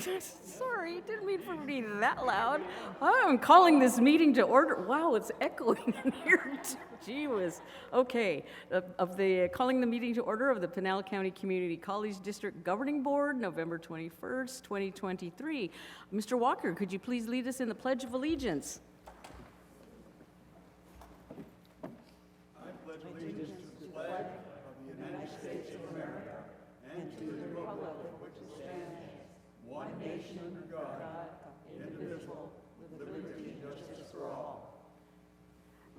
Sorry, didn't mean for it to be that loud. I'm calling this meeting to order. Wow, it's echoing in here. Gee whiz. Okay, calling the meeting to order of the Pinal County Community College District Governing Board, November 21st, 2023. Mr. Walker, could you please lead us in the Pledge of Allegiance? I pledge allegiance to the flag of the United States of America and to the republic for which it stands, one nation under God, indivisible, with liberty and justice for all.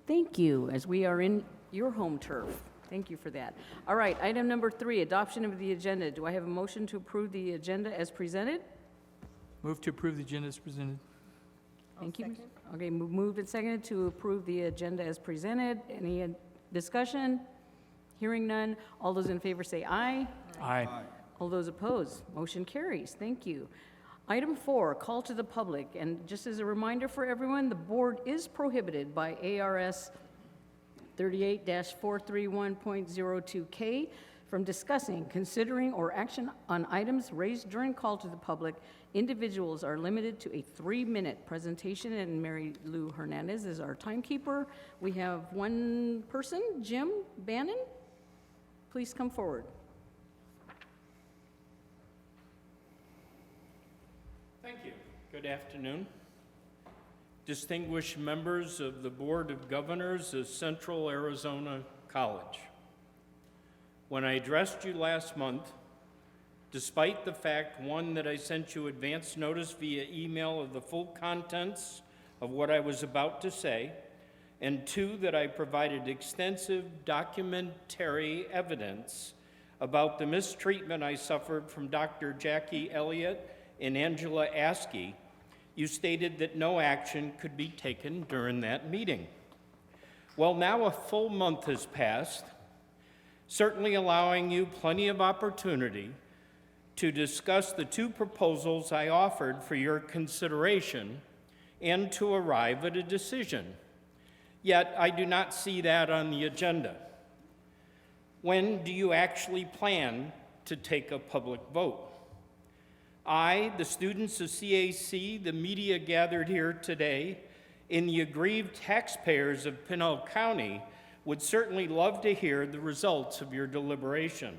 Thank you, as we are in your home turf. Thank you for that. All right, item number 3, adoption of the agenda. Do I have a motion to approve the agenda as presented? Move to approve the agenda as presented. Thank you. Okay, moved and seconded to approve the agenda as presented. Any discussion? Hearing none. All those in favor say aye. Aye. All those opposed, motion carries. Thank you. Item 4, call to the public. And just as a reminder for everyone, the board is prohibited by ARS 38-431.02K from discussing, considering, or action on items raised during call to the public. Individuals are limited to a 3-minute presentation, and Mary Lou Hernandez is our timekeeper. We have one person, Jim Bannon. Please come forward. Thank you. Good afternoon. Distinguished members of the Board of Governors of Central Arizona College. When I addressed you last month, despite the fact, 1, that I sent you advance notice via email of the full contents of what I was about to say, and 2, that I provided extensive documentary evidence about the mistreatment I suffered from Dr. Jackie Elliott and Angela Askey, you stated that no action could be taken during that meeting. Well, now a full month has passed, certainly allowing you plenty of opportunity to discuss the 2 proposals I offered for your consideration and to arrive at a decision. Yet I do not see that on the agenda. When do you actually plan to take a public vote? I, the students of CAC, the media gathered here today, and the aggrieved taxpayers of Pinal County would certainly love to hear the results of your deliberation.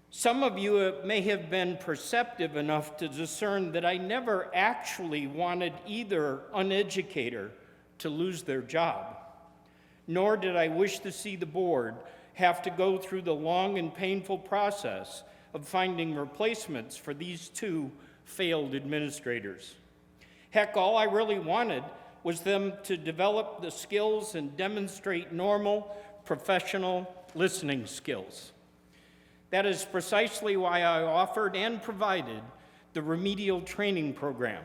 Some of you may have been perceptive enough to discern that I never actually wanted either uneducator to lose their job, nor did I wish to see the board have to go through the long and painful process of finding replacements for these 2 failed administrators. Heck, all I really wanted was them to develop the skills and demonstrate normal, professional listening skills. That is precisely why I offered and provided the remedial training program.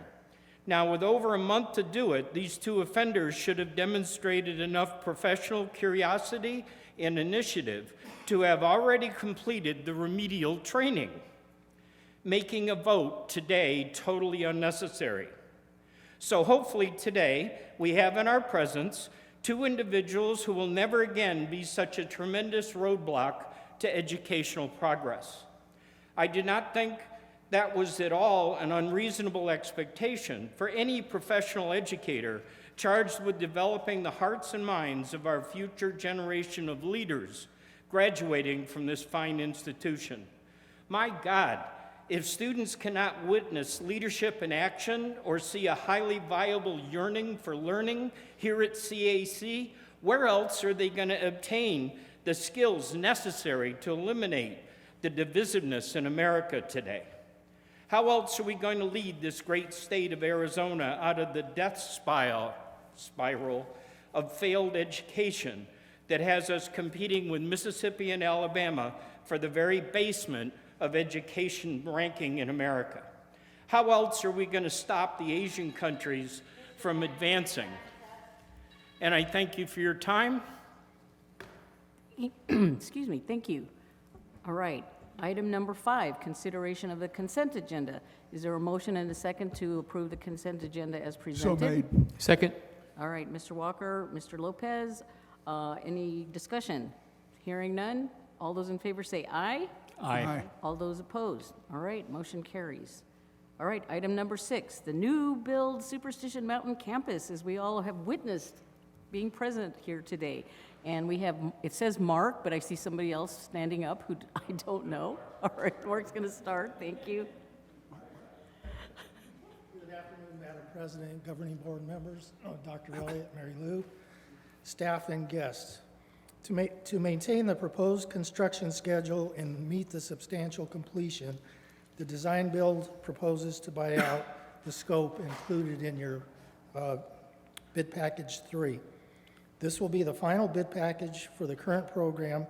Now, with over a month to do it, these 2 offenders should have demonstrated enough professional curiosity and initiative to have already completed the remedial training, making a vote today totally unnecessary. So hopefully today we have in our presence 2 individuals who will never again be such a tremendous roadblock to educational progress. I do not think that was at all an unreasonable expectation for any professional educator charged with developing the hearts and minds of our future generation of leaders graduating from this fine institution. My God, if students cannot witness leadership in action or see a highly viable yearning for learning here at CAC, where else are they going to obtain the skills necessary to eliminate the divisiveness in America today? How else are we going to lead this great state of Arizona out of the death spiral of failed education that has us competing with Mississippi and Alabama for the very basement of education ranking in America? How else are we going to stop the Asian countries from advancing? And I thank you for your time. Excuse me, thank you. All right, item number 5, consideration of the consent agenda. Is there a motion and a second to approve the consent agenda as presented? So made. Second. All right, Mr. Walker, Mr. Lopez, any discussion? Hearing none, all those in favor say aye. Aye. All those opposed? All right, motion carries. All right, item number 6, the new build Superstition Mountain Campus, as we all have witnessed being present here today. And we have, it says Mark, but I see somebody else standing up who I don't know. All right, Mark's going to start. Thank you. Good afternoon, Madam President, governing board members, Dr. Elliott, Mary Lou, staff and guests. To maintain the proposed construction schedule and meet the substantial completion, the design build proposes to buy out the scope included in your bid package 3. This will be the final bid package for the current program,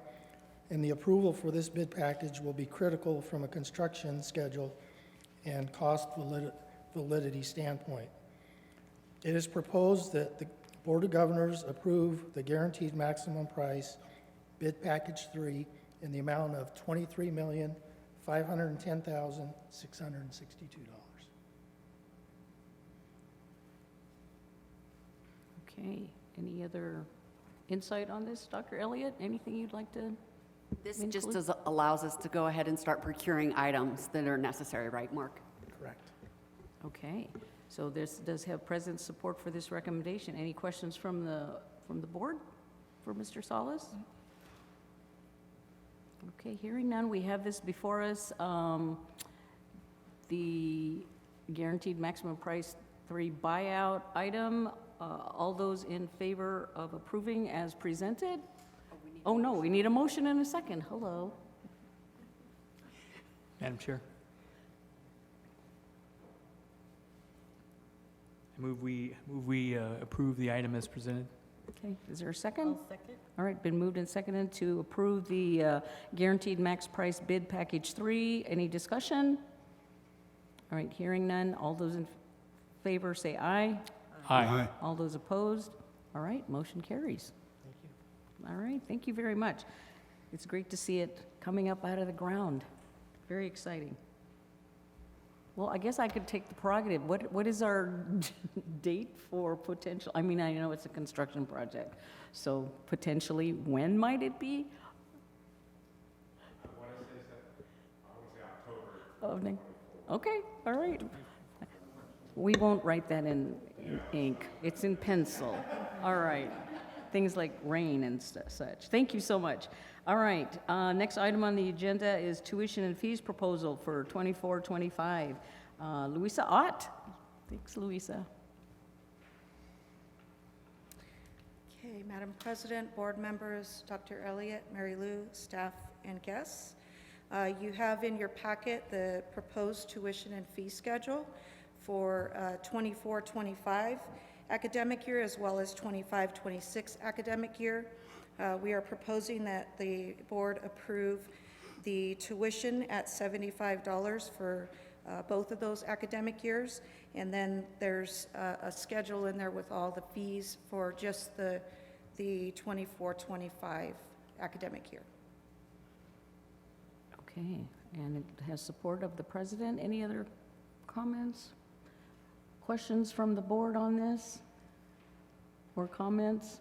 and the approval for this bid package will be critical from a construction schedule and cost validity standpoint. It is proposed that the Board of Governors approve the guaranteed maximum price bid package 3 in the amount of $23,510,662. Okay, any other insight on this, Dr. Elliott? Anything you'd like to? This just allows us to go ahead and start procuring items that are necessary, right, Mark? Correct. Okay, so this does have President's support for this recommendation. Any questions from the board for Mr. Salas? Okay, hearing none, we have this before us. The guaranteed maximum price 3 buyout item. All those in favor of approving as presented? Oh, no, we need a motion and a second. Hello. Madam Chair. I move we approve the item as presented. Okay, is there a second? Second. All right, been moved and seconded to approve the guaranteed max price bid package 3. Any discussion? All right, hearing none. All those in favor say aye. Aye. All those opposed? All right, motion carries. Thank you. All right, thank you very much. It's great to see it coming up out of the ground. Very exciting. Well, I guess I could take the prerogative. What is our date for potential? I mean, I know it's a construction project, so potentially, when might it be? I want to say October. Okay, all right. We won't write that in ink. It's in pencil. All right. Things like rain and such. Thank you so much. All right. Next item on the agenda is tuition and fees proposal for 24-25. Louisa Ott. Thanks, Louisa. Okay, Madam President, board members, Dr. Elliott, Mary Lou, staff, and guests. You have in your packet the proposed tuition and fee schedule for 24-25 academic year as well as 25-26 academic year. We are proposing that the board approve the tuition at $75 for both of those academic years, and then there's a schedule in there with all the fees for just the 24-25 academic year. Okay, and it has support of the president. Any other comments? Questions from the board on this? Or comments?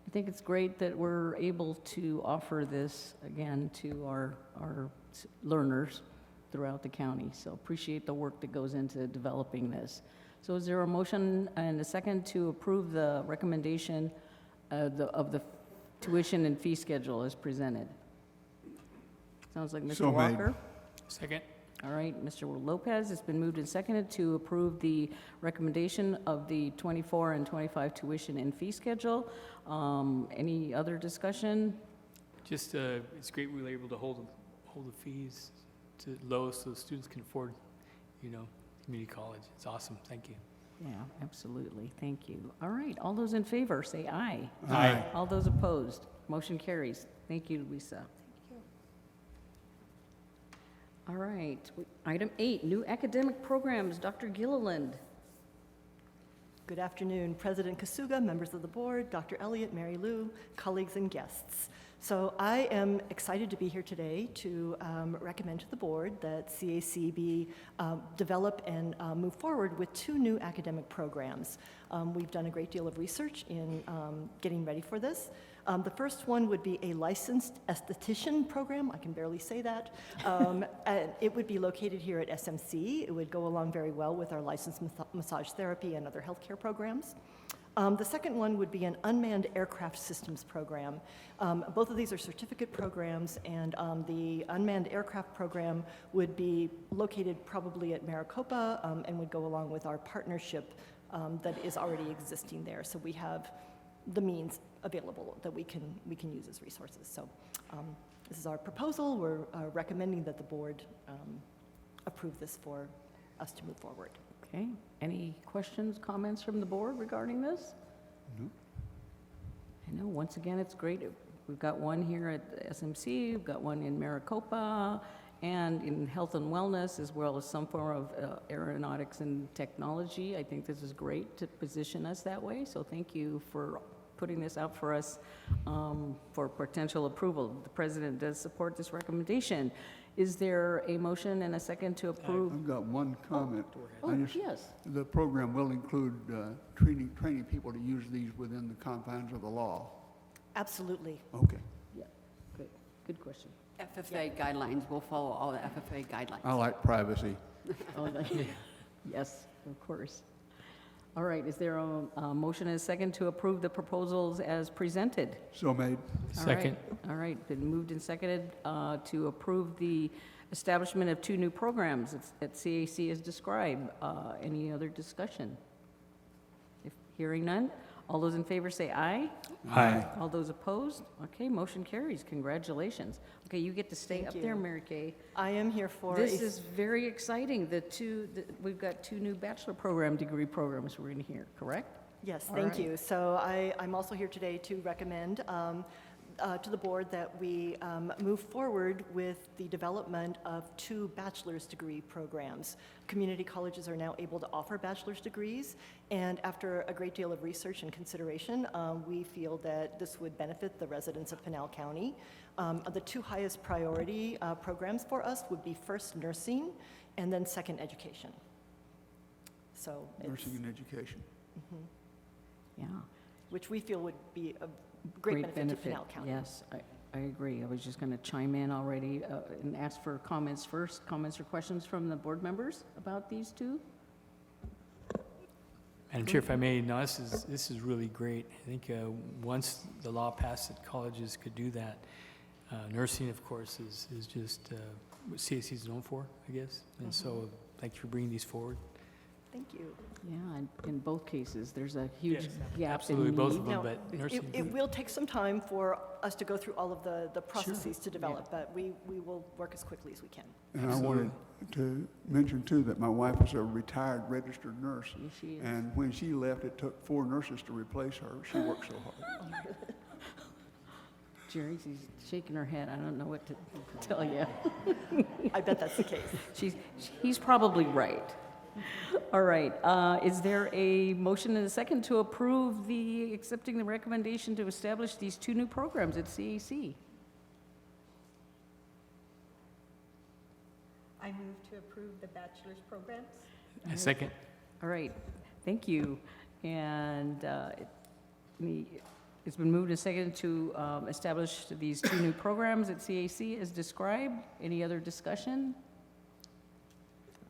I think it's great that we're able to offer this again to our learners throughout the county. So appreciate the work that goes into developing this. So is there a motion and a second to approve the recommendation of the tuition and fee schedule as presented? Sounds like Mr. So made. Walker. Second. All right, Mr. Lopez, it's been moved and seconded to approve the recommendation of the 24 and 25 tuition and fee schedule. Any other discussion? Just, it's great we were able to hold the fees to low so students can afford, community college. It's awesome. Thank you. Yeah, absolutely. Thank you. All right, all those in favor, say aye. Aye. All those opposed, motion carries. Thank you, Lisa. All right, item 8, new academic programs. Dr. Gilliland. Good afternoon, President Kasuga, members of the board, Dr. Elliott, Mary Lou, colleagues and guests. So I am excited to be here today to recommend to the board that CAC be develop and move forward with 2 new academic programs. We've done a great deal of research in getting ready for this. The first one would be a licensed esthetician program. I can barely say that. And it would be located here at SMC. It would go along very well with our licensed massage therapy and other healthcare programs. The second one would be an unmanned aircraft systems program. Both of these are certificate programs, and the unmanned aircraft program would be located probably at Maricopa and would go along with our partnership that is already existing there. So we have the means available that we can use as resources. So this is our proposal. We're recommending that the board approve this for us to move forward. Okay, any questions, comments from the board regarding this? No. I know, once again, it's great. We've got one here at SMC, we've got one in Maricopa, and in health and wellness, as well as some form of aeronautics and technology. I think this is great to position us that way, so thank you for putting this out for us for potential approval. The president does support this recommendation. Is there a motion and a second to approve? I've got one comment. Oh, I just- yes. The program will include training people to use these within the confines of the law. Absolutely. Okay. Yeah, good, good question. FFA guidelines, we'll follow all the FFA guidelines. I like privacy. Oh, yes, of course. All right, is there a motion and a second to approve the proposals as presented? So made. All right, Second. All right, been moved and seconded to approve the establishment of 2 new programs at CAC as described. Any other discussion? If hearing none, all those in favor say aye. Aye. All those opposed? Okay, motion carries. Congratulations. Okay, you get to stay Thank up you. there, Mary Kay. I am here for This is very exciting. We've got 2 new bachelor program degree programs we're in here, correct? Yes, All thank right. you. So I'm also here today to recommend to the board that we move forward with the development of 2 bachelor's degree programs. Community colleges are now able to offer bachelor's degrees, and after a great deal of research and consideration, we feel that this would benefit the residents of Pinal County. The 2 highest priority programs for us would be first nursing and then second education. So it's- Nursing and education. Yeah. which we feel would be a great benefit to Pinal County. Yes, I agree. I was just going to chime in already and ask for comments first. Comments or questions from the board members about these 2? Madam Chair, if I may, no, this is really great. I think once the law passed that colleges could do that, nursing, of course, is just what CAC is known for, I guess. And so thank you for bringing these forward. Thank you. Yeah, and in both cases, there's a huge Yes, gap in absolutely, both of need. them. Now, but nursing- it will take some time for us to go through all of the processes to develop, but we will work as quickly as we can. And I wanted to mention too that my wife is a retired registered nurse. Yes, she is. And when she left, it took 4 nurses to replace her. She worked so hard. Jerry, she's shaking her head. I don't know what to tell you. I bet that's the case. He's probably right. All right, is there a motion and a second to approve accepting the recommendation to establish these 2 new programs at CAC? I move to approve the bachelor's programs. A second. All right, thank you. And it's been moved and seconded to establish these 2 new programs at CAC as described. Any other discussion?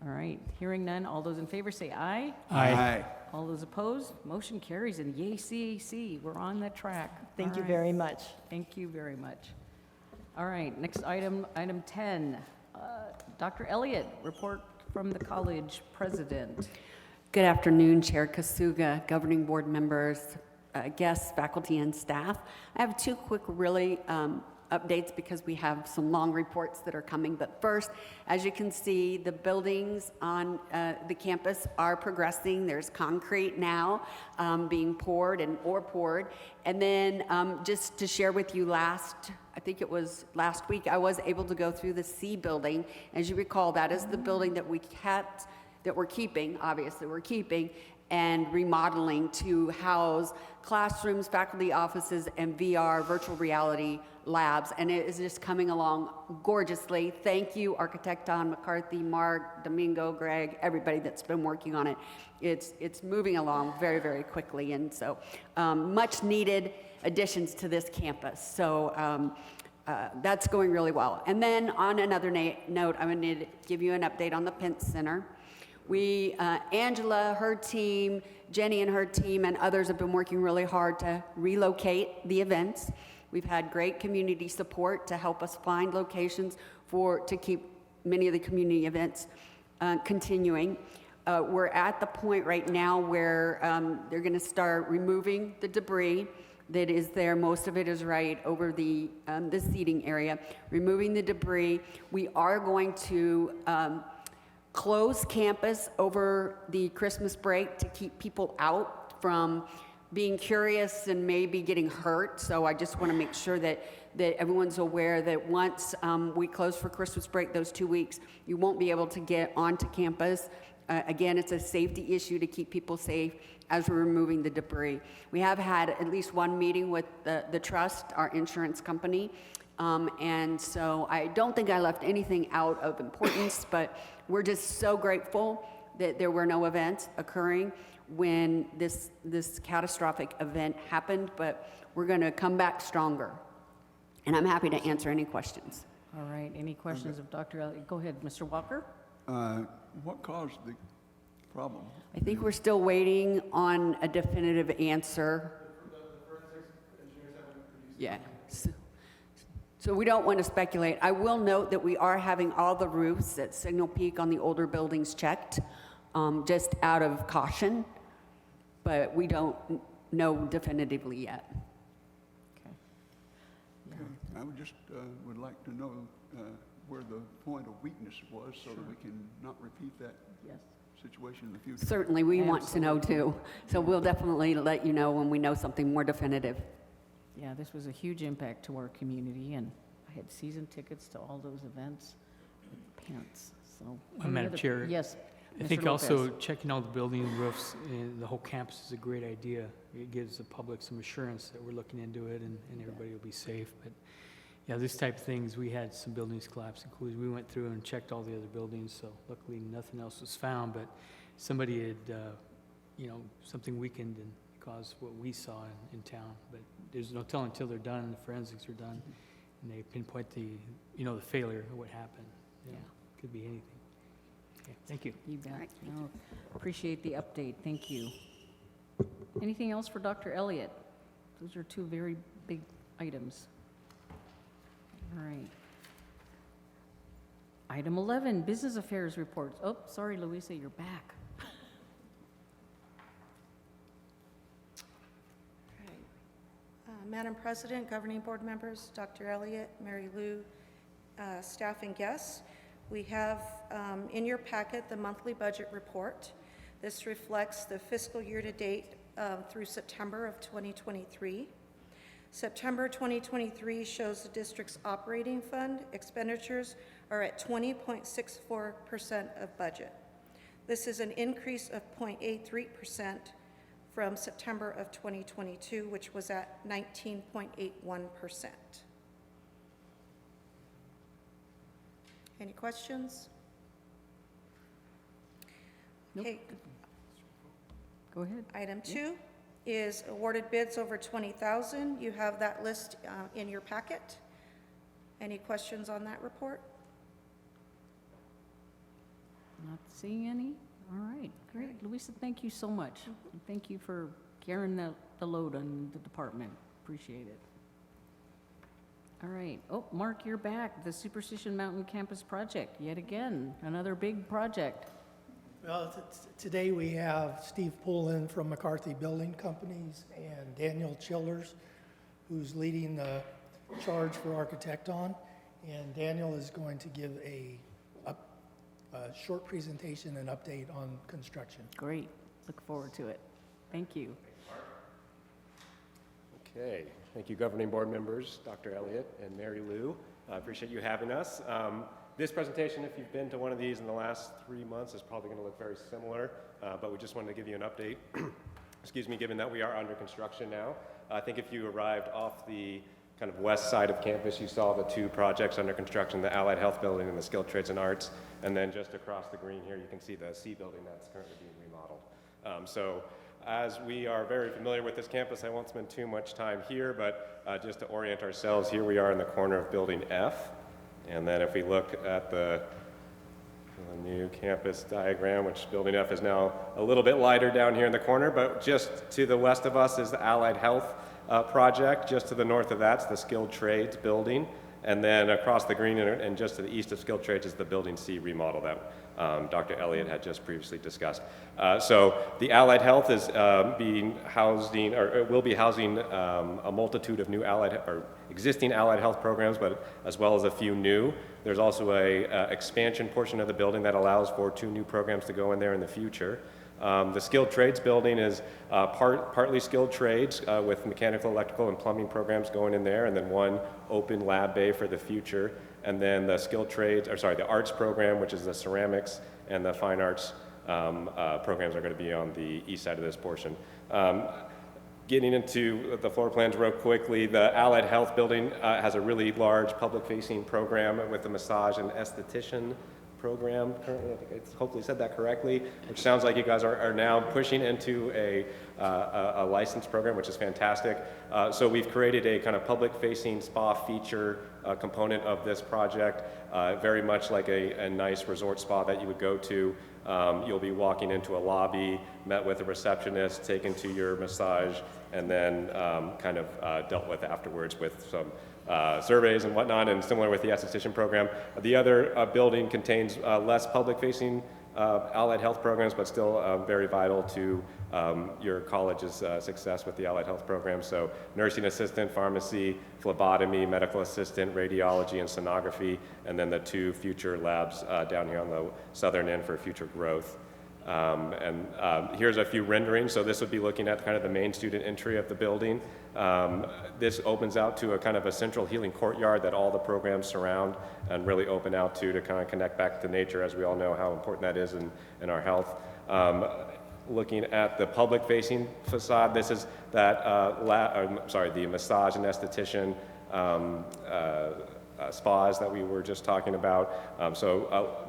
All right, hearing none, all those in favor say aye. Aye. All those opposed, motion carries, and yay CAC, we're on that track. Thank All you right. very much. Thank you very much. All right, next item, item 10. Dr. Elliott, report from the college president. Good afternoon, Chair Kasuga, governing board members, guests, faculty, and staff. I have 2 quick really updates because we have some long reports that are coming. But first, as you can see, the buildings on the campus are progressing. There's concrete now being poured. And then just to share with you I think it was last week, I was able to go through the C building. As you recall, that is the building that we're keeping, obviously we're keeping. and remodeling to house classrooms, faculty offices, and VR, virtual reality labs. And it is just coming along gorgeously. Thank you, Architect Don McCarthy, Mark, Domingo, Greg, everybody that's been working on it. It's moving along very, very quickly. And so much needed additions to this campus. So that's going really well. And then on another note, I'm going to give you an update on the Pence Center. Angela, her team, Jenny and her team, and others have been working really hard to relocate the events. We've had great community support to help us find locations to keep many of the community events continuing. We're at the point right now where they're going to start removing the debris that is there. Most of it is right over the seating area. Removing the debris. We are going to close campus over the Christmas break to keep people out from being curious and maybe getting hurt. So I just want to make sure that everyone's aware that once we close for Christmas break, those 2 weeks, you won't be able to get onto campus. Again, it's a safety issue to keep people safe as we're removing the debris. We have had at least one meeting with the trust, our insurance company, and so I don't think I left anything out of importance, but we're just so grateful that there were no events occurring when this catastrophic event happened, but we're going to come back stronger. And I'm happy to answer any questions. All right, any questions of Dr. Elliott? Go ahead, Mr. Walker. What caused the problem? I think we're still waiting on a definitive answer. Yeah. So we don't want to speculate. I will note that we are having all the roofs at Signal Peak on the older buildings checked, just out of caution, but we don't know definitively yet. Okay. I would like to know where the point of weakness was so that we can not repeat that Yes. situation in the future. Certainly, we want to know too. So we'll definitely let you know when we know something more definitive. Yeah, this was a huge impact to our community, and I had season tickets to all those events with pants, so. any Madam other- Chair, Yes. I Mr. think Lopez. also checking all the building roofs and the whole campus is a great idea. It gives the public some assurance that we're looking into it and everybody will be safe. But yeah, this type of things, we had some buildings collapse, including, we went through and checked all the other buildings, so luckily nothing else was found, but somebody had, something weakened and caused what we saw in town. But there's no telling until they're done and the forensics are done and they pinpoint the failure of what happened. Yeah. Could be anything. Okay, thank you. You bet. No, appreciate the update. Thank you. Anything else for Dr. Elliott? Those are two very big items. All right. Item 11, Business Affairs Reports. Oh, sorry, Louisa, you're back. Madam President, Governing Board members, Dr. Elliott, Mary Lou, staff and guests, we have in your packet the monthly budget report. This reflects the fiscal year to date through September of 2023. September 2023 shows the district's operating fund expenditures are at 20.64% of budget. This is an increase of 0.83% from September of 2022, which was at 19.81%. Any questions? Nope. Okay, Go ahead. item 2 is awarded bids over 20,000. You have that list in your packet. Any questions on that report? Not seeing any? All right, great. Louisa, thank you so much. And thank you for carrying the load on the department. Appreciate it. All right. Oh, Mark, you're back. The Superstition Mountain Campus project, yet again, another big project. Well, today we have Steve Poulin from McCarthy Building Companies and Daniel Childers, who's leading the charge for Architecton. And Daniel is going to give a short presentation and update on construction. Great. Look forward to it. Thank you. Okay, thank you, governing board members, Dr. Elliott and Mary Lou. I appreciate you having us. This presentation, if you've been to one of these in the last 3 months, is probably going to look very similar, but we just wanted to give you an update, excuse me, given that we are under construction now. I think if you arrived off the kind of west side of campus, you saw the two projects under construction, the Allied Health Building and the Skilled Trades and Arts, and then just across the green here, you can see the C building that's currently being remodeled. So as we are very familiar with this campus, I won't spend too much time here, but just to orient ourselves, here we are in the corner of Building F. And then if we look at the new campus diagram, which Building F is now a little bit lighter down here in the corner, but just to the west of us is the Allied Health project. Just to the north of that's the Skilled Trades building. And then across the green and just to the east of Skilled Trades is the Building C remodel that Dr. Elliott had just previously discussed. So the Allied Health is being housing, or will be housing a multitude of new existing Allied Health programs, but as well as a few new. There's also a expansion portion of the building that allows for 2 new programs to go in there in the future. The Skilled Trades building is partly skilled trades with mechanical, electrical, and plumbing programs going in there, and then 1 open lab bay for the future. And then the skilled trades, the arts program, which is the ceramics and the fine arts programs are going to be on the east side of this portion. Getting into the floor plans real quickly, the Allied Health building has a really large public-facing program with the massage and esthetician program currently. I think I hopefully said that correctly, which sounds like you guys are now pushing into a licensed program, which is fantastic. So we've created a kind of public-facing spa feature component of this project, very much like a nice resort spa that you would go to. You'll be walking into a lobby, met with a receptionist, taken to your massage, and then kind of dealt with afterwards with some surveys and whatnot, and similar with the esthetician program. The other building contains less public-facing allied health programs, but still very vital to your college's success with the allied health program. So nursing assistant, pharmacy, phlebotomy, medical assistant, radiology, and sonography, and then the 2 future labs down here on the southern end for future growth. Here's a few renderings. So this would be looking at kind of the main student entry of the building. This opens out to a kind of a central healing courtyard that all the programs surround and really open out to kind of connect back to nature, as we all know how important that is in our health. Looking at the public-facing facade, this is that, the massage and esthetician spas that we were just talking about.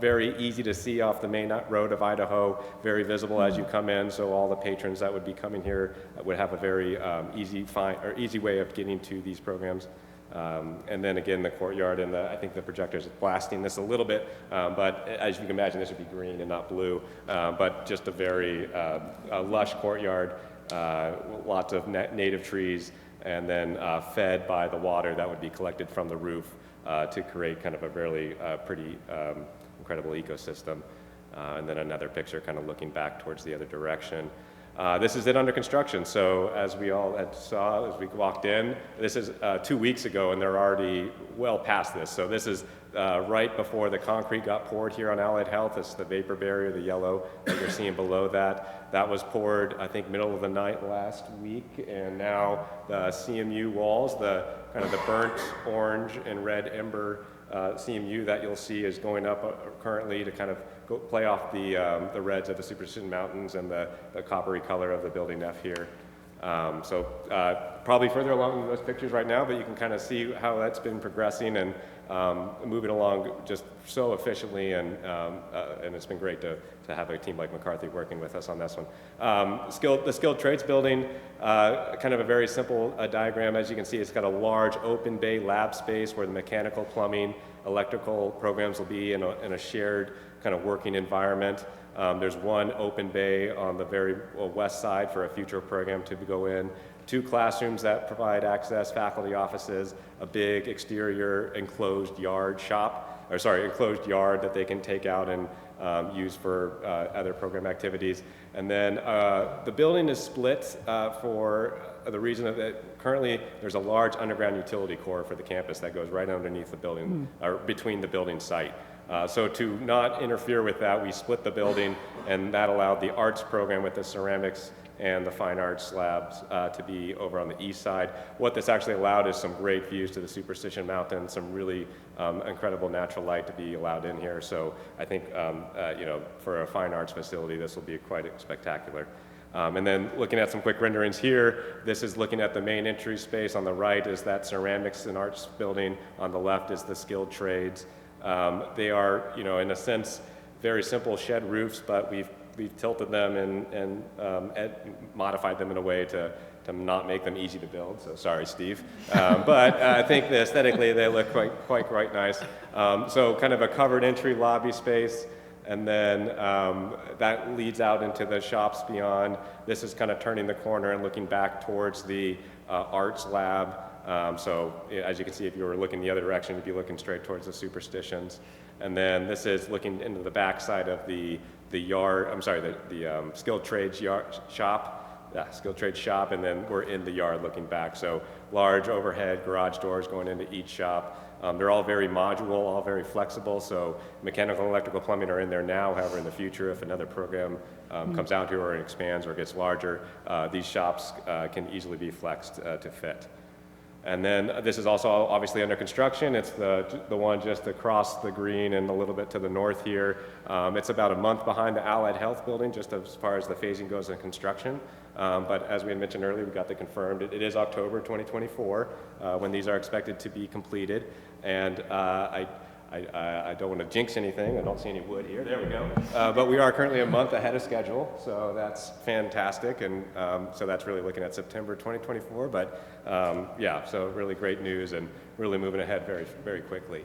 Very easy to see off the main road of Idaho, very visible as you come in, so all the patrons that would be coming here would have a very easy way of getting to these programs. And then again, the courtyard, and I think the projector is blasting this a little bit, but as you can imagine, this would be green and not blue, but just a very lush courtyard, lots of native trees, and then fed by the water that would be collected from the roof to create kind of a really pretty incredible ecosystem. And then another picture kind of looking back towards the other direction. This is it under construction. So as we all saw as we walked in, this is 2 weeks ago, and they're already well past this. So this is right before the concrete got poured here on Allied Health. This is the vapor barrier, the yellow that you're seeing below that. That was poured, I think, middle of the night last week, and now the CMU walls, the kind of the burnt orange and red ember CMU that you'll see is going up currently to kind of play off the reds of the Superstition Mountains and the coppery color of the building F here. Probably further along in those pictures right now, but you can kind of see how that's been progressing and moving along just so efficiently, and it's been great to have a team like McCarthy working with us on this one. The Skilled Trades building, kind of a very simple diagram. As you can see, it's got a large open bay lab space where the mechanical, plumbing, electrical programs will be in a shared kind of working environment. There's 1 open bay on the very west side for a future program to go in. 2 classrooms that provide access, faculty offices, a big exterior enclosed yard enclosed yard that they can take out and use for other program activities. And then the building is split for the reason that currently there's a large underground utility core for the campus that goes right underneath the building, or between the building site. So to not interfere with that, we split the building, and that allowed the arts program with the ceramics and the fine arts labs to be over on the east side. What this actually allowed is some great views to the Superstition Mountain, some really incredible natural light to be allowed in here. So I think, you know, for a fine arts facility, this will be quite spectacular. And then looking at some quick renderings here, this is looking at the main entry space. On the right is that ceramics and arts building. On the left is the skilled trades. They are, you know, in a sense, very simple shed roofs, but we've tilted them and modified them in a way to not make them easy to build. So sorry, Steve. But I think aesthetically they look quite nice. So kind of a covered entry lobby space. And then that leads out into the shops beyond. This is kind of turning the corner and looking back towards the arts lab. So as you can see, if you were looking the other direction, you'd be looking straight towards the Superstitions. And then this is looking into the back side of the yard, I'm sorry, the skilled trades shop. Yeah, skilled trades shop, and then we're in the yard looking back. So large overhead garage doors going into each shop. They're all very modular, all very flexible, so mechanical and electrical plumbing are in there now. However, in the future, if another program comes out here or expands or gets larger, these shops can easily be flexed to fit. And then this is also obviously under construction. It's the one just across the green and a little bit to the north here. It's about a month behind the Allied Health building, just as far as the phasing goes in construction. But as we had mentioned earlier, we got the confirmed. It is October 2024 when these are expected to be completed. And I don't want to jinx anything. I don't see any wood here. There we go. But we are currently a month ahead of schedule, so that's fantastic. And so that's really looking at September 2024. But yeah, so really great news and really moving ahead very quickly.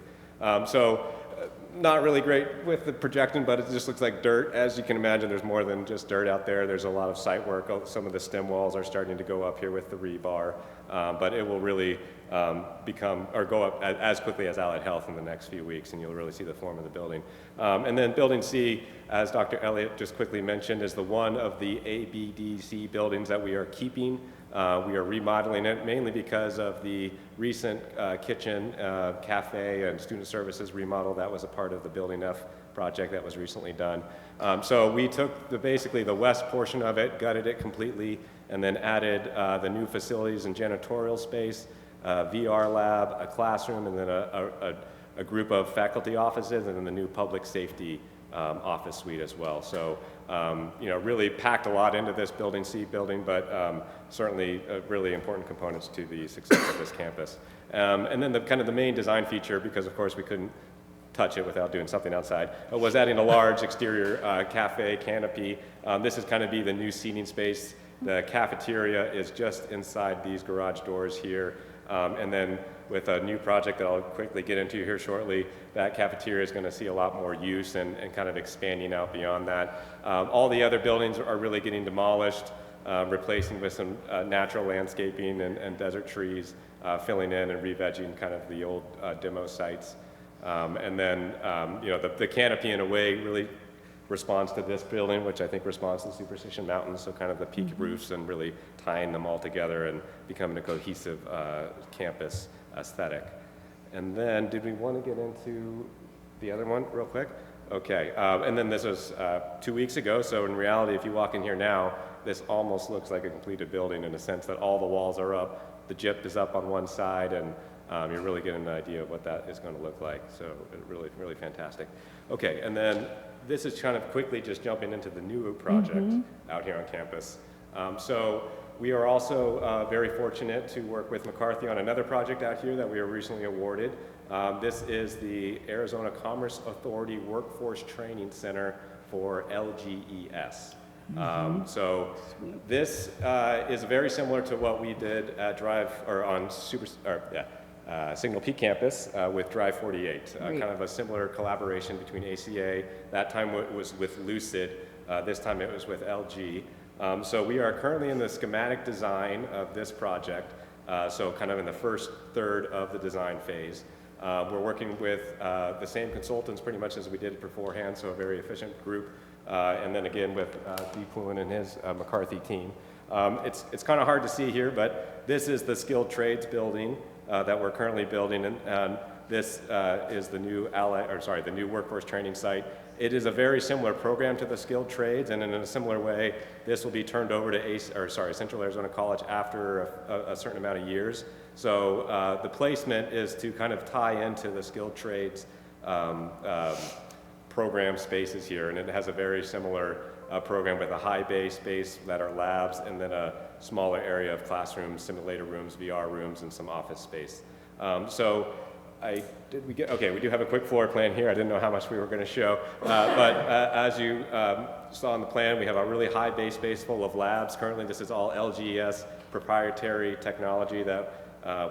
Not really great with the projection, but it just looks like dirt. As you can imagine, there's more than just dirt out there. There's a lot of site work. Some of the stem walls are starting to go up here with the rebar, but it will really go up as quickly as Allied Health in the next few weeks, and you'll really see the form of the building. And then Building C, as Dr. Elliott just quickly mentioned, is the one of the A, B, D, C buildings that we are keeping. We are remodeling it mainly because of the recent kitchen, cafe, and student services remodel that was a part of the Building F project that was recently done. So we took basically the west portion of it, gutted it completely, and then added the new facilities and janitorial space, VR lab, a classroom, and then a group of faculty offices, and then the new public safety office suite as well. So, you know, really packed a lot into this Building C building, but certainly really important components to the success of this campus. And then the main design feature, because of course we couldn't touch it without doing something outside, was adding a large exterior cafe canopy. This is kind of be the new seating space. The cafeteria is just inside these garage doors here. And then with a new project that I'll quickly get into here shortly, that cafeteria is going to see a lot more use and kind of expanding out beyond that. All the other buildings are really getting demolished, replacing with some natural landscaping and desert trees, filling in and re-vegging kind of the old demo sites. And then, you know, the canopy in a way really responds to this building, which I think responds to the Superstition Mountains, so kind of the peak roofs and really tying them all together and becoming a cohesive campus aesthetic. And then, did we want to get into the other one real quick? Okay, and then this was 2 weeks ago, so in reality, if you walk in here now, this almost looks like a completed building in the sense that all the walls are up, the gyp is up on one side, and you're really getting an idea of what that is going to look like. So really fantastic. Okay, and then this is kind of quickly just jumping into the new project out here on campus. So we are also very fortunate to work with McCarthy on another project out here that we were recently awarded. This is the Arizona Commerce Authority Workforce Training Center for LGES. So this is very similar to what we did at Signal Peak campus with Drive 48, kind of a similar collaboration between ACA. That time it was with Lucid, this time it was with LG. So we are currently in the schematic design of this project, so kind of in the first third of the design phase. We're working with the same consultants pretty much as we did beforehand, so a very efficient group, and then again with Dee Poulin and his McCarthy team. It's kind of hard to see here, but this is the skilled trades building that we're currently building, and this is the new the new workforce training site. It is a very similar program to the skilled trades, and in a similar way, this will be turned over to Central Arizona College after a certain amount of years. So the placement is to kind of tie into the skilled trades program spaces here, and it has a very similar program with a high bay space that are labs, and then a smaller area of classrooms, simulator rooms, VR rooms, and some office space. We do have a quick floor plan here. I didn't know how much we were going to show, but as you saw in the plan, we have a really high bay space full of labs. Currently, this is all LGES proprietary technology that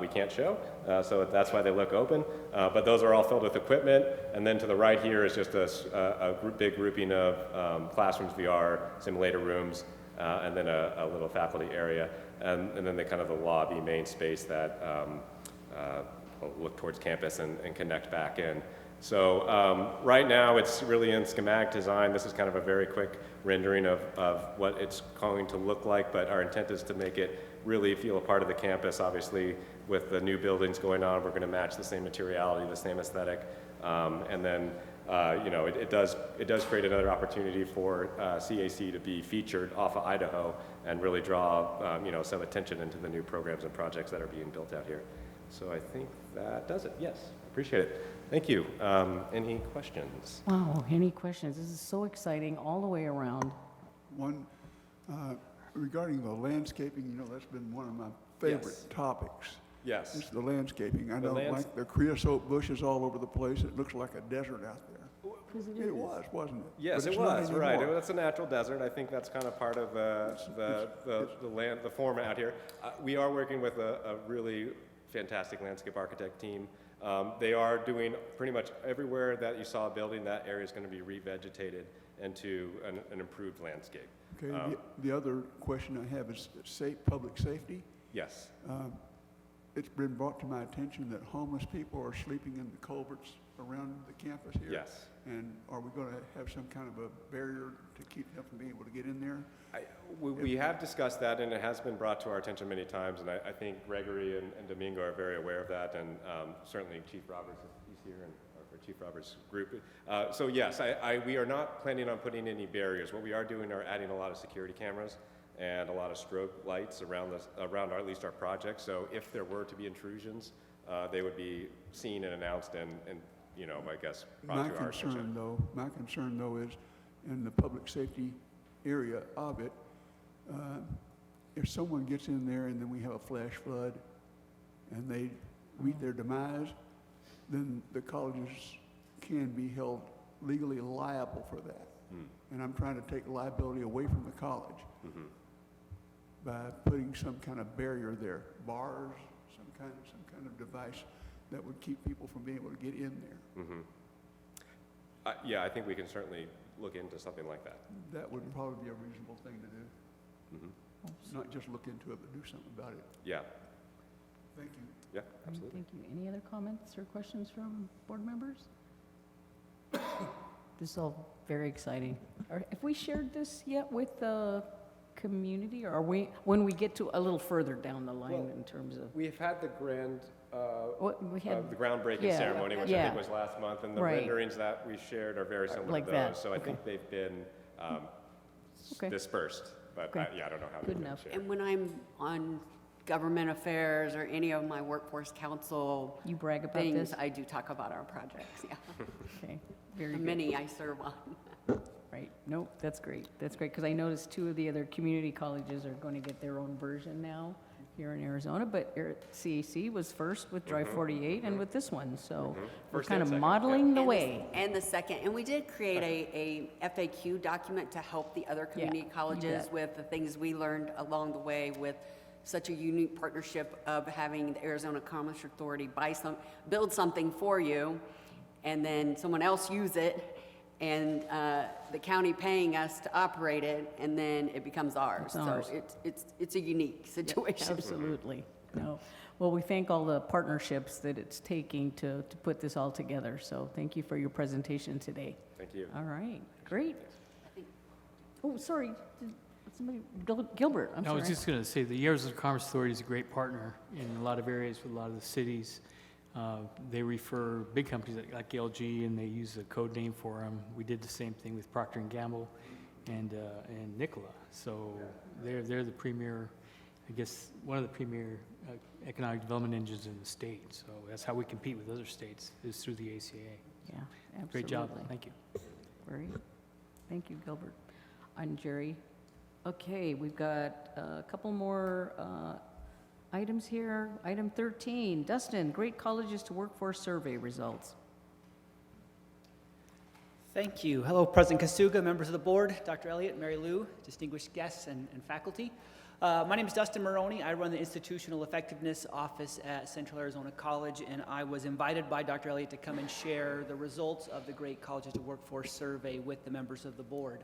we can't show, so that's why they look open. But those are all filled with equipment, and then to the right here is just a big grouping of classrooms, VR, simulator rooms, and then a little faculty area, and then the kind of the lobby main space that look towards campus and connect back in. So right now it's really in schematic design. This is kind of a very quick rendering of what it's going to look like, but our intent is to make it really feel a part of the campus. Obviously, with the new buildings going on, we're going to match the same materiality, the same aesthetic, and then it does create another opportunity for CAC to be featured off of Idaho and really draw some attention into the new programs and projects that are being built out here. So I think that does it. Yes, appreciate it. Thank you. Any questions? Wow, any questions? This is so exciting all the way around. One, regarding the landscaping, that's been one of my favorite Yes. topics. Yes. It's the landscaping. I The know, lands- like the creosote bushes all over the place. It looks like a desert out there. It was, wasn't it? Yes, But it it's not was, right. anymore. It's a natural desert. I think that's kind of part of the format out here. We are working with a really fantastic landscape architect team. They are doing pretty much everywhere that you saw a building, that area is going to be revegetated into an improved landscape. Okay, the other question I have is public safety. Yes. It's been brought to my attention that homeless people are sleeping in the culverts around the campus here. Yes. And are we going to have some kind of a barrier to keep them from being able to get in there? We have discussed that, and it has been brought to our attention many times, and I think Gregory and Domingo are very aware of that, and certainly Chief Roberts is here, and or Chief Roberts' group. So yes, we are not planning on putting any barriers. What we are doing are adding a lot of security cameras and a lot of strobe lights around at least our project. So if there were to be intrusions, they would be seen and announced and I guess brought to our attention. My concern though is in the public safety area of it, if someone gets in there and then we have a flash flood and they meet their demise, then the colleges can be held legally liable for that. And I'm trying to take liability away from the college by putting some kind of barrier there, bars, some kind of device that would keep people from being able to get in there. Yeah, I think we can certainly look into something like that. That would probably be a reasonable thing to do. Not just look into it, but do something about it. Yeah, Thank you. yeah, absolutely. Thank you. Any other comments or questions from board members? This is all very exciting. Have we shared this yet with the community, or are we, when we get to a little further down the line in terms of? We've had the We had, the groundbreaking yeah, ceremony, which I yeah. think was last month, and the Right. renderings that we shared are very similar like to that, those. So I okay. think they've been Okay. dispersed, but Okay. I don't know how Good they've been enough. shared. And when I'm on government affairs or any of my workforce council you brag about things, this? I do talk about our projects, yeah. Okay, very The good. many I serve on. Right, nope, that's great, because I noticed two of the other community colleges are going to get their own version now here in Arizona, but CAC was first with Drive 48 and with this one, so we're First kind and of second, modeling the way. And the second, and we did create a FAQ document to help the other community you colleges bet. with the things we learned along the way with such a unique partnership of having the Arizona Commerce Authority build something for you, and then someone else use it, and the county paying us to operate it, and then it becomes ours. It's ours. So it's a unique situation. Absolutely, no. Well, we thank all the partnerships that it's taking to put this all together, so thank you for your presentation today. Thank you. All right, great. Oh, sorry, somebody, Gilbert, I'm I sorry. was just going to say, the Arizona Commerce Authority is a great partner in a lot of areas with a lot of the cities. They refer big companies like LG, and they use a code name for them. We did the same thing with Procter & Gamble and Nikola. So they're the premier, I guess, one of the premier economic development engines in the state. So that's how we compete with other states, is through the ACA. Yeah, absolutely. Great job. Thank you. Great. Thank you, Gilbert. And Jerry. Okay, we've got a couple more items here. Item 13, Dustin, Great Colleges to Workforce Survey results. Thank you. Hello, President Kasuga, members of the board, Dr. Elliott, Mary Lou, distinguished guests and faculty. My name is Dustin Maroney. I run the Institutional Effectiveness Office at Central Arizona College, and I was invited by Dr. Elliott to come and share the results of the Great Colleges to Workforce Survey with the members of the board.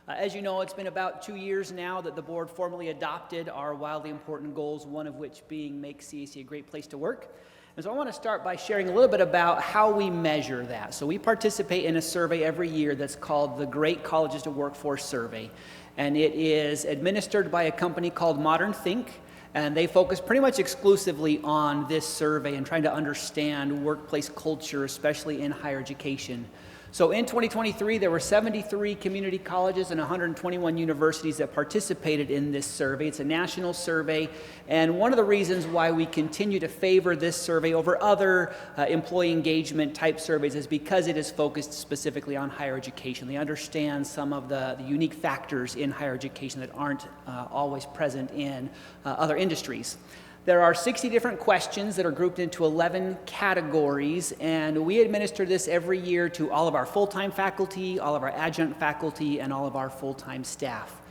As you know, it's been about 2 years now that the board formally adopted our wildly important goals, one of which being make CAC a great place to work. And so I want to start by sharing a little bit about how we measure that. So we participate in a survey every year that's called the Great Colleges to Workforce Survey. And it is administered by a company called Modern Think. And they focus pretty much exclusively on this survey and trying to understand workplace culture, especially in higher education. So in 2023, there were 73 community colleges and 121 universities that participated in this survey. It's a national survey, and one of the reasons why we continue to favor this survey over other employee engagement type surveys is because it is focused specifically on higher education. They understand some of the unique factors in higher education that aren't always present in other industries. There are 60 different questions that are grouped into 11 categories, and we administer this every year to all of our full-time faculty, all of our adjunct faculty, and all of our full-time staff.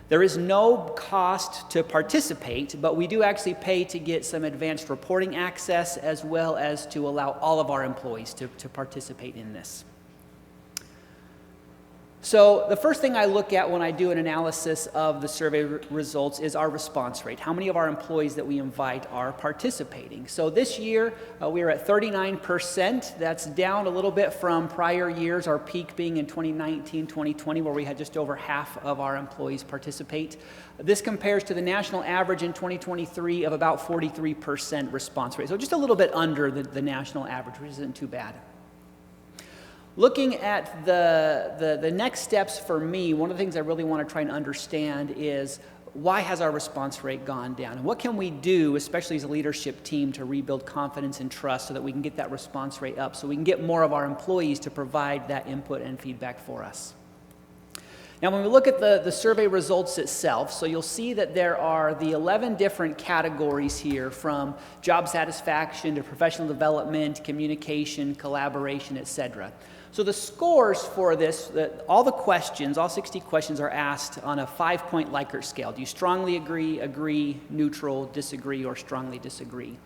There is no cost to participate, but we do actually pay to get some advanced reporting access, as well as to allow all of our employees to participate in this. So the first thing I look at when I do an analysis of the survey results is our response rate. How many of our employees that we invite are participating? So this year, we are at 39%. That's down a little bit from prior years, our peak being in 2019, 2020, where we had just over half of our employees participate. This compares to the national average in 2023 of about 43% response rate. So just a little bit under the national average, which isn't too bad. Looking at the next steps for me, one of the things I really want to try and understand is why has our response rate gone down? And what can we do, especially as a leadership team, to rebuild confidence and trust so that we can get that response rate up, so we can get more of our employees to provide that input and feedback for us? Now, when we look at the survey results itself, so you'll see that there are the 11 different categories here, from job satisfaction to professional development, communication, collaboration, etc. So the scores for this, all the questions, all 60 questions are asked on a 5-point Likert scale. Do you strongly agree, neutral, disagree, or strongly disagree?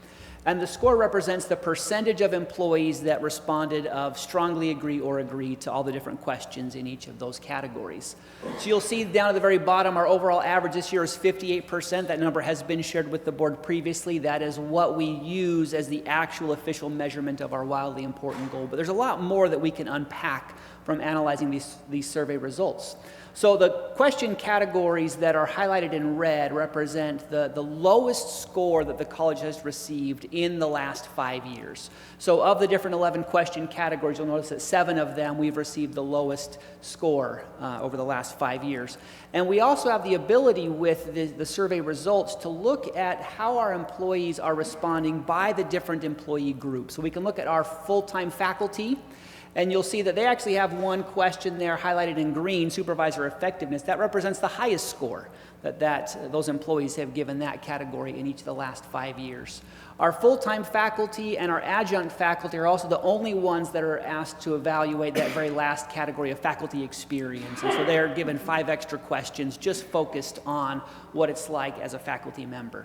And the score represents the percentage of employees that responded of strongly agree or agree to all the different questions in each of those categories. So you'll see down at the very bottom, our overall average this year is 58%. That number has been shared with the board previously. That is what we use as the actual official measurement of our wildly important goal. But there's a lot more that we can unpack from analyzing these survey results. So the question categories that are highlighted in red represent the lowest score that the college has received in the last 5 years. So of the different 11 question categories, you'll notice that 7 of them we've received the lowest score over the last 5 years. And we also have the ability with the survey results to look at how our employees are responding by the different employee groups. So we can look at our full-time faculty, and you'll see that they actually have one question there highlighted in green, supervisor effectiveness. That represents the highest score that those employees have given that category in each of the last 5 years. Our full-time faculty and our adjunct faculty are also the only ones that are asked to evaluate that very last category of faculty experience. And so they're given 5 extra questions just focused on what it's like as a faculty member.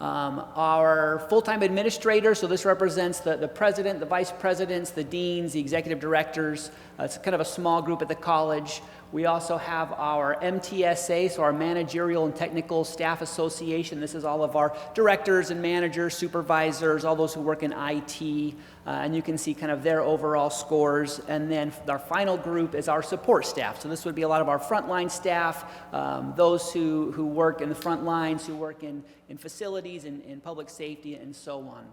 Our full-time administrators, so this represents the president, the vice presidents, the deans, the executive directors. It's kind of a small group at the college. We also have our MTSA, so our Managerial and Technical Staff Association. This is all of our directors and managers, supervisors, all those who work in IT, and you can see kind of their overall scores. And then our final group is our support staff. So this would be a lot of our frontline staff, those who work in the front lines, who work in facilities and in public safety and so on.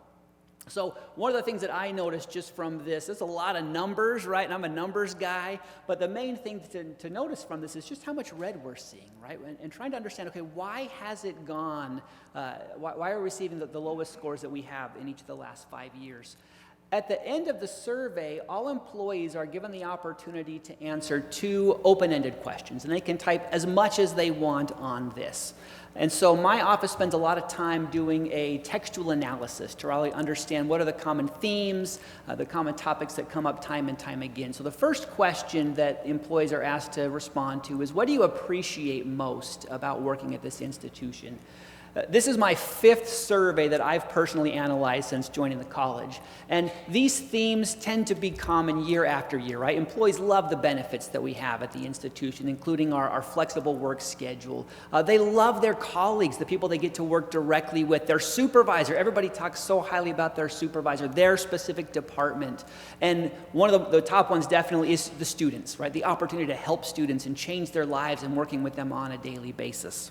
So one of the things that I noticed just from this, there's a lot of numbers, right? And I'm a numbers guy, but the main thing to notice from this is just how much red we're seeing, right? And trying to understand, okay, why has it gone, why are we receiving the lowest scores that we have in each of the last 5 years? At the end of the survey, all employees are given the opportunity to answer 2 open-ended questions, and they can type as much as they want on this. And so my office spends a lot of time doing a textual analysis to really understand what are the common themes, the common topics that come up time and time again. So the first question that employees are asked to respond to is, what do you appreciate most about working at this institution? This is my 5th survey that I've personally analyzed since joining the college. And these themes tend to be common year after year, right? Employees love the benefits that we have at the institution, including our flexible work schedule. They love their colleagues, the people they get to work directly with, their supervisor. Everybody talks so highly about their supervisor, their specific department. And one of the top ones definitely is the students, right? The opportunity to help students and change their lives and working with them on a daily basis.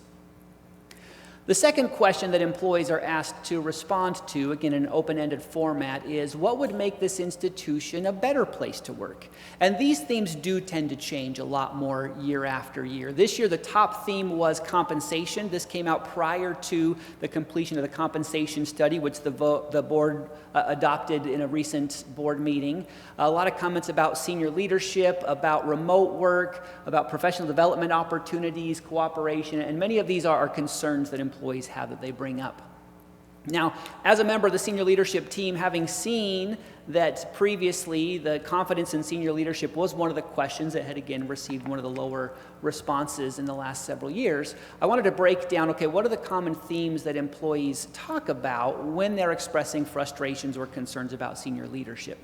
The second question that employees are asked to respond to, again in an open-ended format, is what would make this institution a better place to work? And these themes do tend to change a lot more year after year. This year the top theme was compensation. This came out prior to the completion of the compensation study, which the board adopted in a recent board meeting. A lot of comments about senior leadership, about remote work, about professional development opportunities, cooperation, and many of these are concerns that employees have that they bring up. Now, as a member of the senior leadership team, having seen that previously the confidence in senior leadership was one of the questions that had again received one of the lower responses in the last several years, I wanted to break down, okay, what are the common themes that employees talk about when they're expressing frustrations or concerns about senior leadership?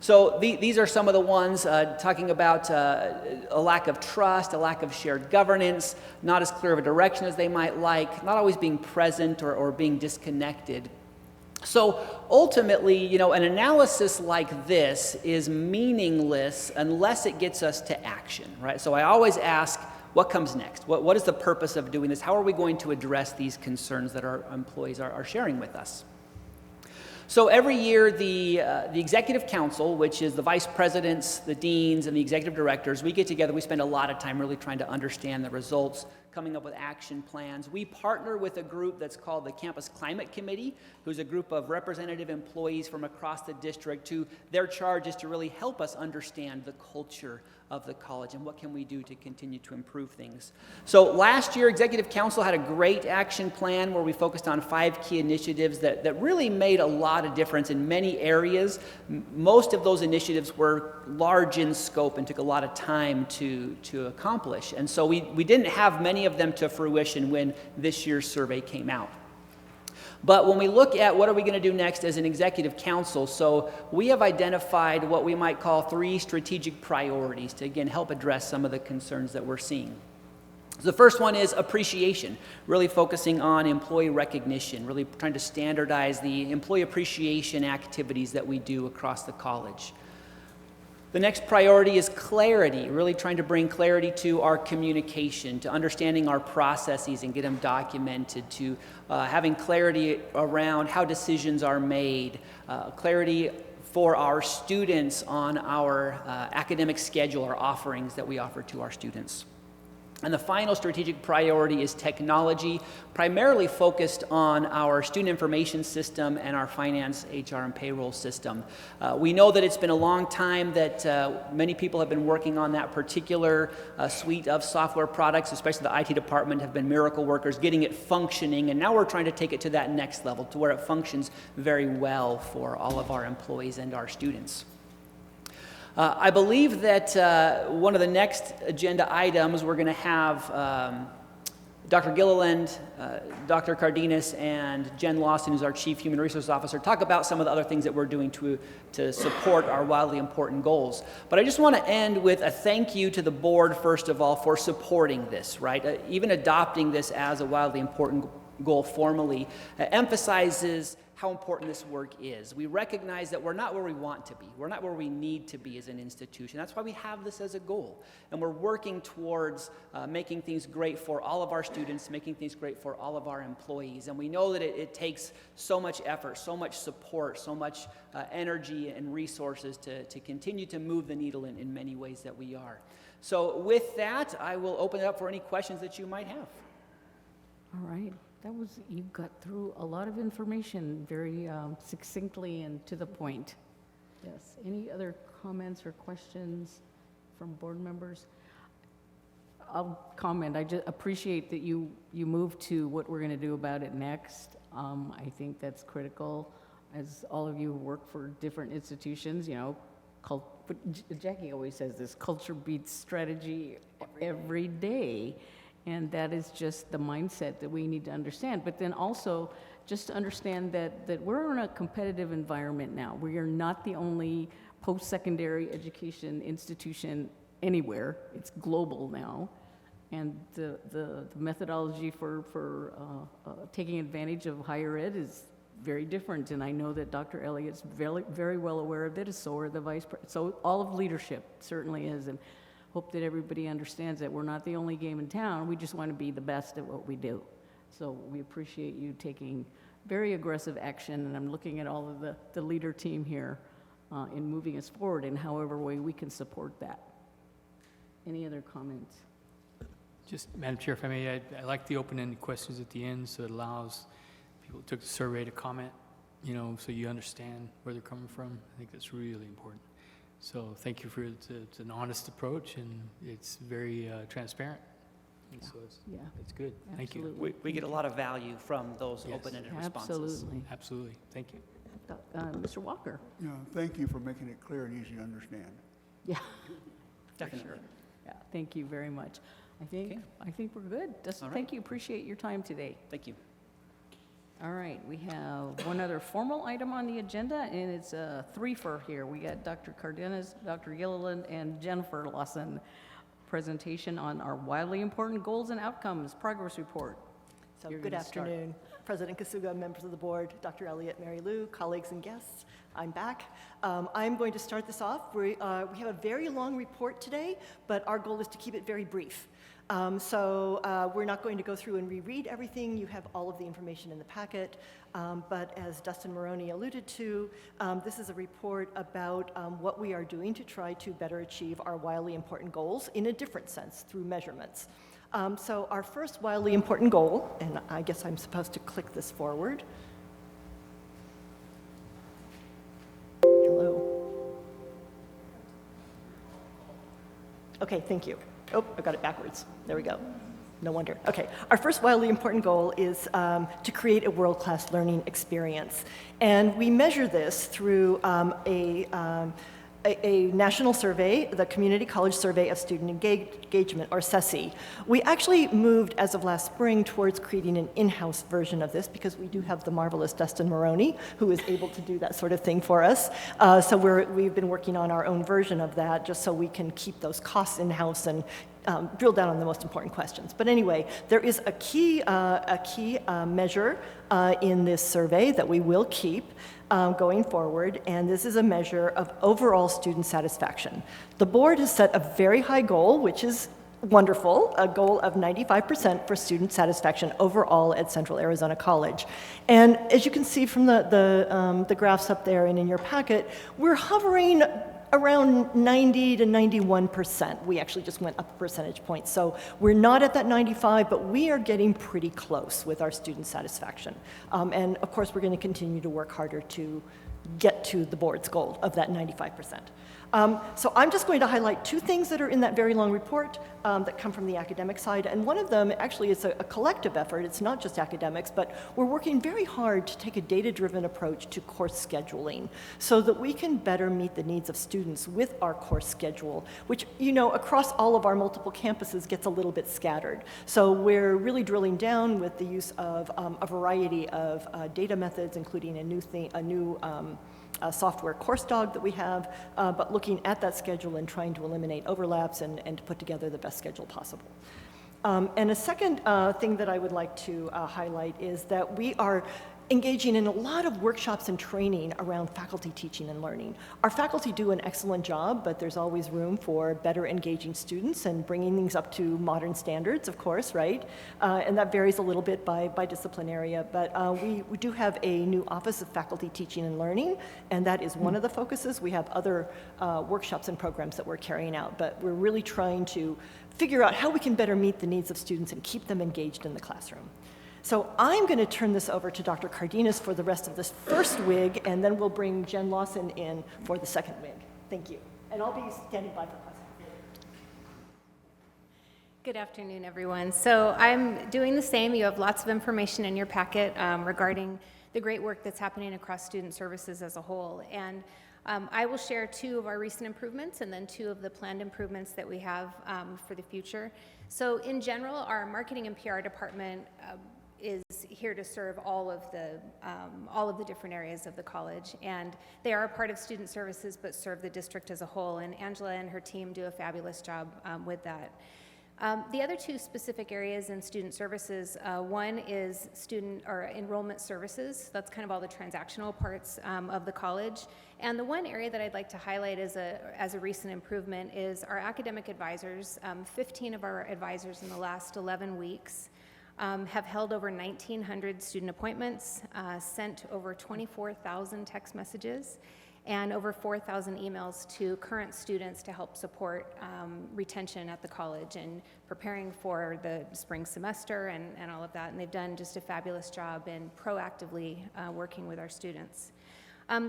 So these are some of the ones talking about a lack of trust, a lack of shared governance, not as clear of a direction as they might like, not always being present or being disconnected. So ultimately, an analysis like this is meaningless unless it gets us to action, right? So I always ask, what comes next? What is the purpose of doing this? How are we going to address these concerns that our employees are sharing with us? So every year, the Executive Council, which is the vice presidents, the deans, and the executive directors, we get together, we spend a lot of time really trying to understand the results, coming up with action plans. We partner with a group that's called the Campus Climate Committee, who's a group of representative employees from across the district who their charge is to really help us understand the culture of the college and what can we do to continue to improve things. So last year, Executive Council had a great action plan where we focused on 5 key initiatives that really made a lot of difference in many areas. Most of those initiatives were large in scope and took a lot of time to accomplish. And so we didn't have many of them to fruition when this year's survey came out. But when we look at what are we going to do next as an executive council, so we have identified what we might call 3 strategic priorities to, again, help address some of the concerns that we're seeing. So the first one is appreciation, really focusing on employee recognition, really trying to standardize the employee appreciation activities that we do across the college. The next priority is clarity, really trying to bring clarity to our communication, to understanding our processes and get them documented, to having clarity around how decisions are made, clarity for our students on our academic schedule, our offerings that we offer to our students. And the final strategic priority is technology, primarily focused on our student information system and our finance, HR, and payroll system. We know that it's been a long time that many people have been working on that particular suite of software products, especially the IT department have been miracle workers getting it functioning, and now we're trying to take it to that next level to where it functions very well for all of our employees and our students. I believe that one of the next agenda items we're going to have Dr. Gilliland, Dr. Cardenas, and Jen Lawson, who's our Chief Human Resources Officer, talk about some of the other things that we're doing to support our wildly important goals. But I just want to end with a thank you to the board, first of all, for supporting this, right? Even adopting this as a wildly important goal formally emphasizes how important this work is. We recognize that we're not where we want to be. We're not where we need to be as an institution. That's why we have this as a goal. And we're working towards making things great for all of our students, making things great for all of our employees. And we know that it takes so much effort, so much support, so much energy and resources to continue to move the needle in many ways that we are. So with that, I will open it up for any questions that you might have. All right. You got through a lot of information very succinctly and to the point. Yes. Any other comments or questions from board members? I'll comment. I just appreciate that you moved to what we're going to do about it next. I think that's critical. As all of you who work for different institutions, you know, but Jackie always says this, culture beats strategy every day. And that is just the mindset that we need to understand. But then also, just to understand that we're in a competitive environment now. We are not the only post-secondary education institution anywhere. It's global now. And the methodology for taking advantage of higher ed is very different. And I know that Dr. Elliott's very, very well aware of it, so are the vice president. So all of leadership certainly is. And hope that everybody understands that we're not the only game in town. We just want to be the best at what we do. So we appreciate you taking very aggressive action, and I'm looking at all of the leader team here in moving us forward in however way we can support that. Any other comments? Just, Madam Chair, if I may, I like the open-ended questions at the end, so it allows people who took the survey to comment, you know, so you understand where they're coming from. I think that's really important. So thank you for it's an honest approach, and it's very transparent. And so it's good. Thank you. We get a lot of value from those open-ended responses. Absolutely. Absolutely. Thank you. Mr. Walker. Yeah, thank you for making it clear and easy to understand. Yeah. Definitely. Sure. Yeah. Thank you very much. I think we're good. Thank you. Appreciate your time today. Thank you. All right, we have one other formal item on the agenda, and it's a three-fer here. We got Dr. Cardenas, Dr. Gilliland, and Jennifer Lawson. Presentation on our wildly important goals and outcomes progress report. So You're good gonna start. afternoon, President Kasuga, members of the board, Dr. Elliott, Mary Lou, colleagues and guests. I'm back. I'm going to start this off. We have a very long report today, but our goal is to keep it very brief. So we're not going to go through and reread everything. You have all of the information in the packet. But as Dustin Maroney alluded to, this is a report about what we are doing to try to better achieve our wildly important goals in a different sense through measurements. So our first wildly important goal, and I guess I'm supposed to click this forward. Hello. Okay, thank you. Oh, I got it backwards. There we go. No wonder. Okay, our first wildly important goal is to create a world-class learning experience. And we measure this through a national survey, the Community College Survey of Student Engagement, or CESE. We actually moved, as of last spring, towards creating an in-house version of this because we do have the marvelous Dustin Maroney, who is able to do that sort of thing for us. So we've been working on our own version of that just so we can keep those costs in-house and drill down on the most important questions. But anyway, there is a key measure in this survey that we will keep going forward, and this is a measure of overall student satisfaction. The board has set a very high goal, which is wonderful, a goal of 95% for student satisfaction overall at Central Arizona College. And as you can see from the graphs up there and in your packet, we're hovering around 90 to 91%. We actually just went up a percentage point. So we're not at that 95, but we are getting pretty close with our student satisfaction. And of course, we're going to continue to work harder to get to the board's goal of that 95%. So I'm just going to highlight two things that are in that very long report that come from the academic side. And one of them actually is a collective effort. It's not just academics, but we're working very hard to take a data-driven approach to course scheduling so that we can better meet the needs of students with our course schedule, which, you know, across all of our multiple campuses gets a little bit scattered. So we're really drilling down with the use of a variety of data methods, including a new software course dog that we have, but looking at that schedule and trying to eliminate overlaps and to put together the best schedule possible. And a second thing that I would like to highlight is that we are engaging in a lot of workshops and training around faculty teaching and learning. Our faculty do an excellent job, but there's always room for better engaging students and bringing things up to modern standards, of course, right? And that varies a little bit by discipline area, but we do have a new Office of Faculty Teaching and Learning, and that is one of the focuses. We have other workshops and programs that we're carrying out, but we're really trying to figure out how we can better meet the needs of students and keep them engaged in the classroom. So I'm going to turn this over to Dr. Cardenas for the rest of this first wig, and then we'll bring Jen Lawson in for the second wig. Thank you. And I'll be standing by for questions. Good afternoon, everyone. So I'm doing the same. You have lots of information in your packet regarding the great work that's happening across student services as a whole. And I will share 2 of our recent improvements and then 2 of the planned improvements that we have for the future. So in general, our marketing and PR department is here to serve all of the different areas of the college, and they are a part of student services but serve the district as a whole, and Angela and her team do a fabulous job with that. The other 2 specific areas in student services, one is student or enrollment services. That's kind of all the transactional parts of the college. And the one area that I'd like to highlight as a recent improvement is our academic advisors. 15 of our advisors in the last 11 weeks have held over 1,900 student appointments, sent over 24,000 text messages, and over 4,000 emails to current students to help support retention at the college and preparing for the spring semester and all of that. And they've done just a fabulous job in proactively working with our students.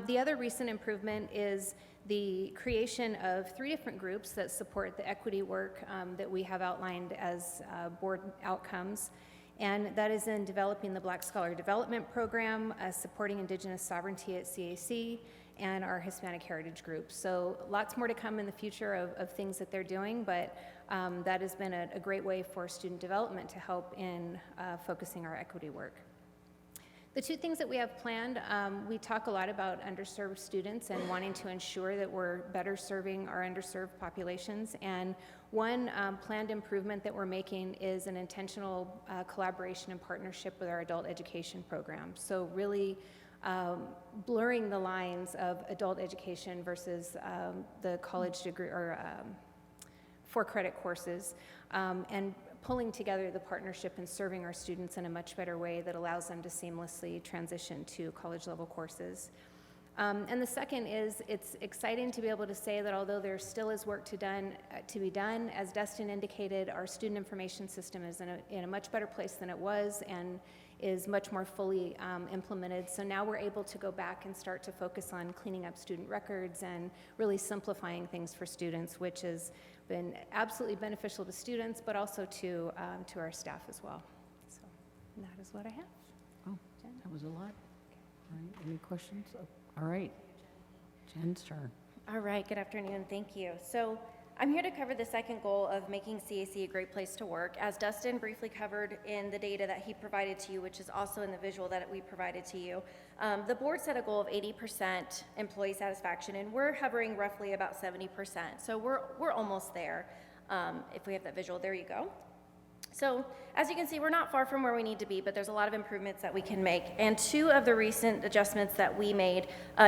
The other recent improvement is the creation of 3 different groups that support the equity work that we have outlined as board outcomes. And that is in developing the Black Scholar Development Program, supporting Indigenous sovereignty at CAC, and our Hispanic Heritage Group. So lots more to come in the future of things that they're doing, but that has been a great way for student development to help in focusing our equity work. The 2 things that we have planned, we talk a lot about underserved students and wanting to ensure that we're better serving our underserved populations. And one planned improvement that we're making is an intentional collaboration and partnership with our adult education program. So really blurring the lines of adult education versus the college degree or for-credit courses, and pulling together the partnership and serving our students in a much better way that allows them to seamlessly transition to college-level courses. And the second is, it's exciting to be able to say that although there still is work to be done, as Dustin indicated, our student information system is in a much better place than it was and is much more fully implemented. So now we're able to go back and start to focus on cleaning up student records and really simplifying things for students, which has been absolutely beneficial to students, but also to our staff as well. So that is what I have. Oh, that was a lot. All right, any questions? All right, Jen's turn. All right, good afternoon, thank you. So I'm here to cover the second goal of making CAC a great place to work, as Dustin briefly covered in the data that he provided to you, which is also in the visual that we provided to you. The board set a goal of 80% employee satisfaction, and we're hovering roughly about 70%. So we're almost there. If we have that visual, there you go. So as you can see, we're not far from where we need to be, but there's a lot of improvements that we can make. And 2 of the recent adjustments that we made,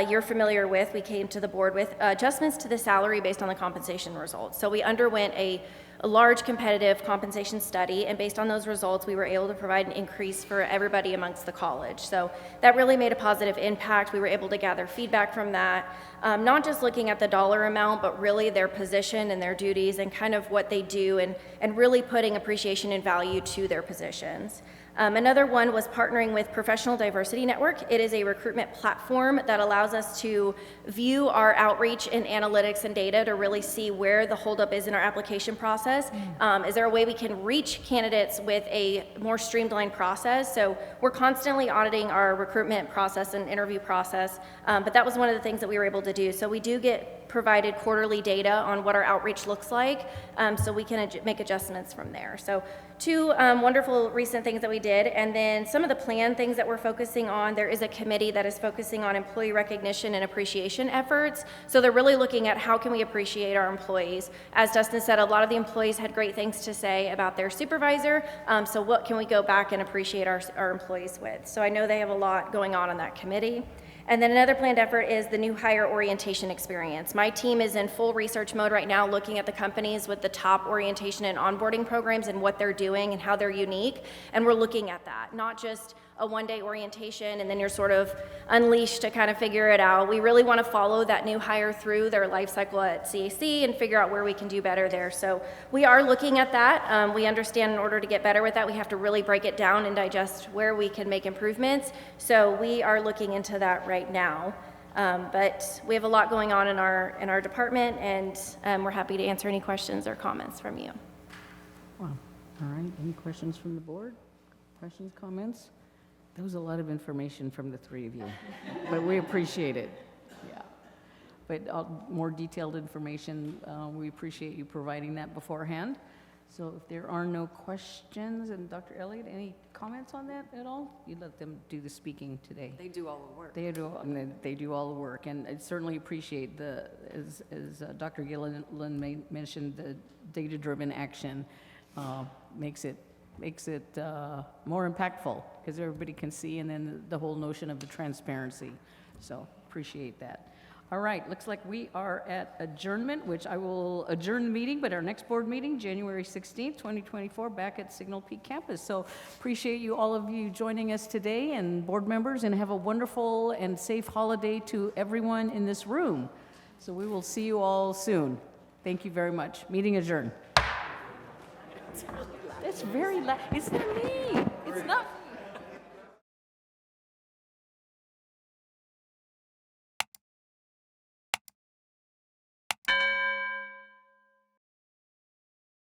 you're familiar with, we came to the board with, adjustments to the salary based on the compensation results. So we underwent a large competitive compensation study, and based on those results, we were able to provide an increase for everybody amongst the college. So that really made a positive impact. We were able to gather feedback from that, not just looking at the dollar amount, but really their position and their duties and kind of what they do, and really putting appreciation and value to their positions. Another one was partnering with Professional Diversity Network. It is a recruitment platform that allows us to view our outreach and analytics and data to really see where the holdup is in our application process. Is there a way we can reach candidates with a more streamlined process? So we're constantly auditing our recruitment process and interview process, but that was one of the things that we were able to do. So we do get provided quarterly data on what our outreach looks like, so we can make adjustments from there. So two wonderful recent things that we did, and then some of the planned things that we're focusing on. There is a committee that is focusing on employee recognition and appreciation efforts. So they're really looking at how can we appreciate our employees. As Dustin said, a lot of the employees had great things to say about their supervisor, so what can we go back and appreciate our employees with? So I know they have a lot going on that committee. And then another planned effort is the new hire orientation experience. My team is in full research mode right now, looking at the companies with the top orientation and onboarding programs and what they're doing and how they're unique. And we're looking at that, not just a one-day orientation and then you're sort of unleashed to kind of figure it out. We really want to follow that new hire through their life cycle at CAC and figure out where we can do better there. So we are looking at that. We understand in order to get better with that, we have to really break it down and digest where we can make improvements. So we are looking into that right now. But we have a lot going on in our department, and we're happy to answer any questions or comments from you. Wow. All right. Any questions from the board? Questions, comments? That was a lot of information from the three of you, but we appreciate it. Yeah. But more detailed information, we appreciate you providing that beforehand. So if there are no questions, and Dr. Elliott, any comments on that at all? You let them do the speaking today. They do all the work. They do all the work, and I certainly appreciate as Dr. Gilliland mentioned, the data-driven action makes it more impactful because everybody can see, and then the whole notion of the transparency. So appreciate that. All right, looks like we are at adjournment, which I will adjourn the meeting, but our next board meeting, January 16th, 2024, back at Signal Peak Campus. So appreciate all of you joining us today, and board members, and have a wonderful and safe holiday to everyone in this room. So we will see you all soon. Thank you very much. Meeting adjourned. It's very loud. It's not me. It's not me.